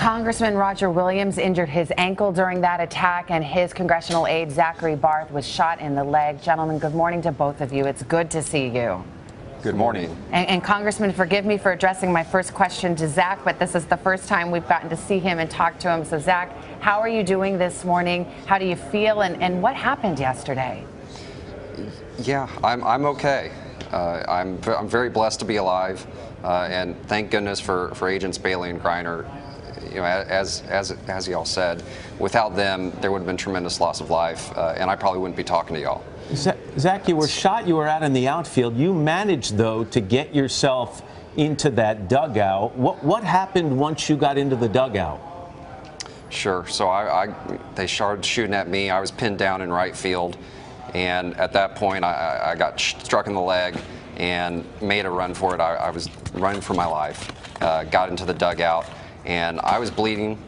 Congressman Roger Williams injured his ankle during that attack, and his congressional aide, Zack Barth, was shot in the leg. Gentlemen, good morning to both of you. It's good to see you. Good morning. And Congressman, forgive me for addressing my first question to Zack, but this is the first time we've gotten to see him and talk to him. So, Zack, how are you doing this morning? How do you feel? And what happened yesterday? Yeah, I'm okay. I'm very blessed to be alive, and thank goodness for Agents Bailey and Griner. You know, as y'all said, without them, there would have been tremendous loss of life, and I probably wouldn't be talking to y'all. Zack, you were shot. You were out in the outfield. You managed, though, to get yourself into that dugout. What happened once you got into the dugout? Sure. So they started shooting at me. I was pinned down in right field, and at that point, I got struck in the leg and made a run for it. I was running for my life. Got into the dugout, and I was bleeding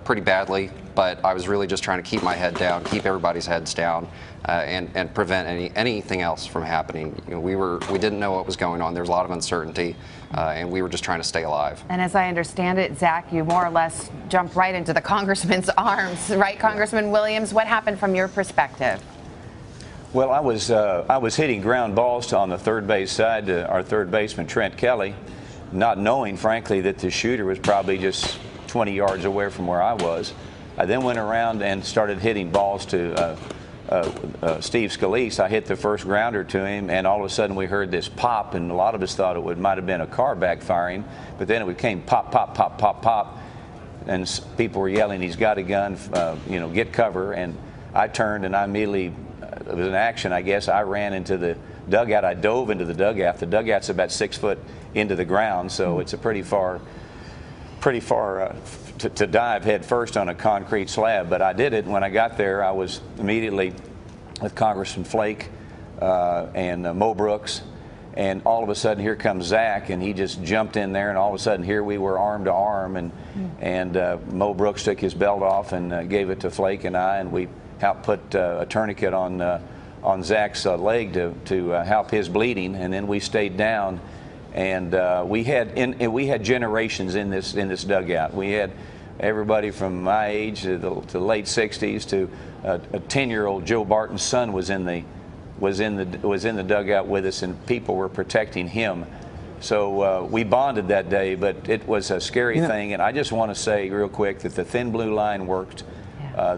pretty badly, but I was really just trying to keep my head down, keep everybody's heads down, and prevent anything else from happening. You know, we didn't know what was going on. There was a lot of uncertainty, and we were just trying to stay alive. And as I understand it, Zack, you more or less jumped right into the congressman's arms, right, Congressman Williams? What happened from your perspective? Well, I was hitting ground balls on the third base side to our third baseman, Trent Kelly, not knowing, frankly, that the shooter was probably just 20 yards away from where I was. I then went around and started hitting balls to Steve Scalise. I hit the first grounder to him, and all of a sudden we heard this pop, and a lot of us thought it might have been a car backfiring, but then it became pop, pop, pop, pop, pop, and people were yelling, "He's got a gun, you know, get cover." And I turned, and I immediately, it was an action, I guess. I ran into the dugout. I dove into the dugout. The dugout's about 6 foot into the ground, so it's a pretty far to dive head first on a concrete slab. But I did it. When I got there, I was immediately with Congressman Flake and Mo Brooks, and all of a sudden here comes Zack, and he just jumped in there, and all of a sudden here we were arm to arm, and Mo Brooks took his belt off and gave it to Flake and I, and we helped put a tourniquet on Zack's leg to help his bleeding, and then we stayed down. And we had generations in this dugout. We had everybody from my age to the late '60s to a 10-year-old Joe Barton's son was in the dugout with us, and people were protecting him. So we bonded that day, but it was a scary thing. And I just want to say real quick that the thin blue line worked.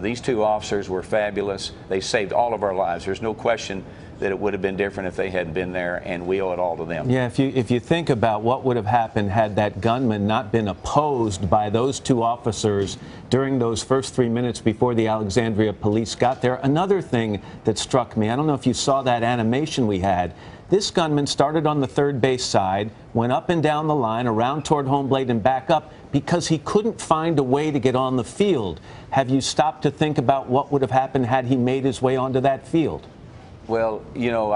These two officers were fabulous. They saved all of our lives. There's no question that it would have been different if they hadn't been there, and we owe it all to them. Yeah, if you think about what would have happened had that gunman not been opposed by those two officers during those first 3 minutes before the Alexandria police got there. Another thing that struck me, I don't know if you saw that animation we had. This gunman started on the third base side, went up and down the line, around toward home plate and back up, because he couldn't find a way to get on the field. Have you stopped to think about what would have happened had he made his way onto that field? Well, you know,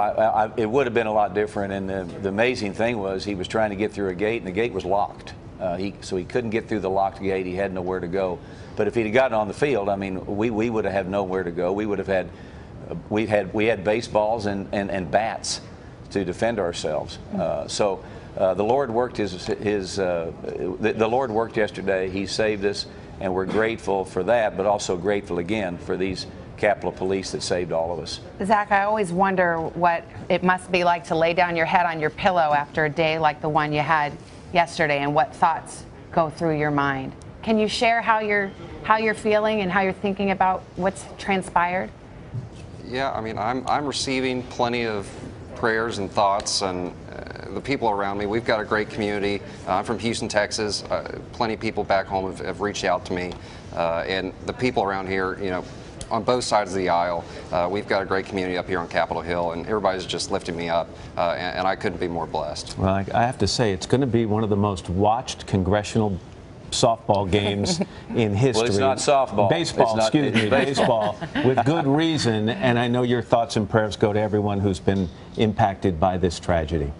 it would have been a lot different, and the amazing thing was he was trying to get through a gate, and the gate was locked. So he couldn't get through the locked gate. He had nowhere to go. But if he'd have gotten on the field, I mean, we would have had nowhere to go. We would have had, we had baseballs and bats to defend ourselves. So the Lord worked the Lord worked yesterday. He saved us, and we're grateful for that, but also grateful again for these Capitol Police that saved all of us. Zack, I always wonder what it must be like to lay down your head on your pillow after a day like the one you had yesterday, and what thoughts go through your mind. Can you share how you're feeling and how you're thinking about what's transpired? Yeah, I mean, I'm receiving plenty of prayers and thoughts, and the people around me. We've got a great community. I'm from Houston, Texas. Plenty of people back home have reached out to me, and the people around here, you know, on both sides of the aisle, we've got a great community up here on Capitol Hill, and everybody's just lifting me up, and I couldn't be more blessed. Well, I have to say, it's going to be one of the most watched congressional softball games in history. Well, it's not softball. Baseball, excuse me, baseball, with good reason, and I know your thoughts and prayers go to everyone who's been impacted by this tragedy.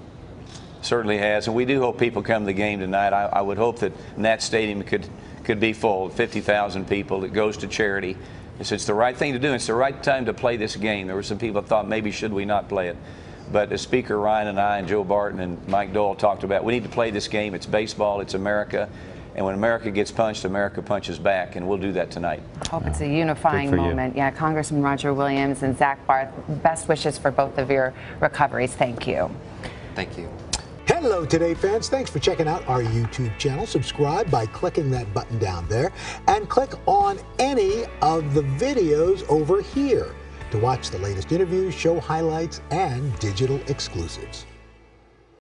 Certainly has, and we do hope people come to the game tonight. I would hope that Nat Stadium could be full, 50,000 people. It goes to charity. It's the right thing to do. It's the right time to play this game. There were some people that thought maybe should we not play it. But as Speaker Ryan and I and Joe Barton and Mike Dole talked about, we need to play this game. It's baseball. It's America. And when America gets punched, America punches back, and we'll do that tonight. I hope it's a unifying Good for you. moment. Yeah, Congressman Roger Williams and Zack Barth, best wishes for both of your recoveries. Thank you. Thank you. Hello, Today fans. Thanks for checking out our YouTube channel. Subscribe by clicking that button down there and click on any of the videos over here to watch the latest interviews, show highlights, and digital exclusives.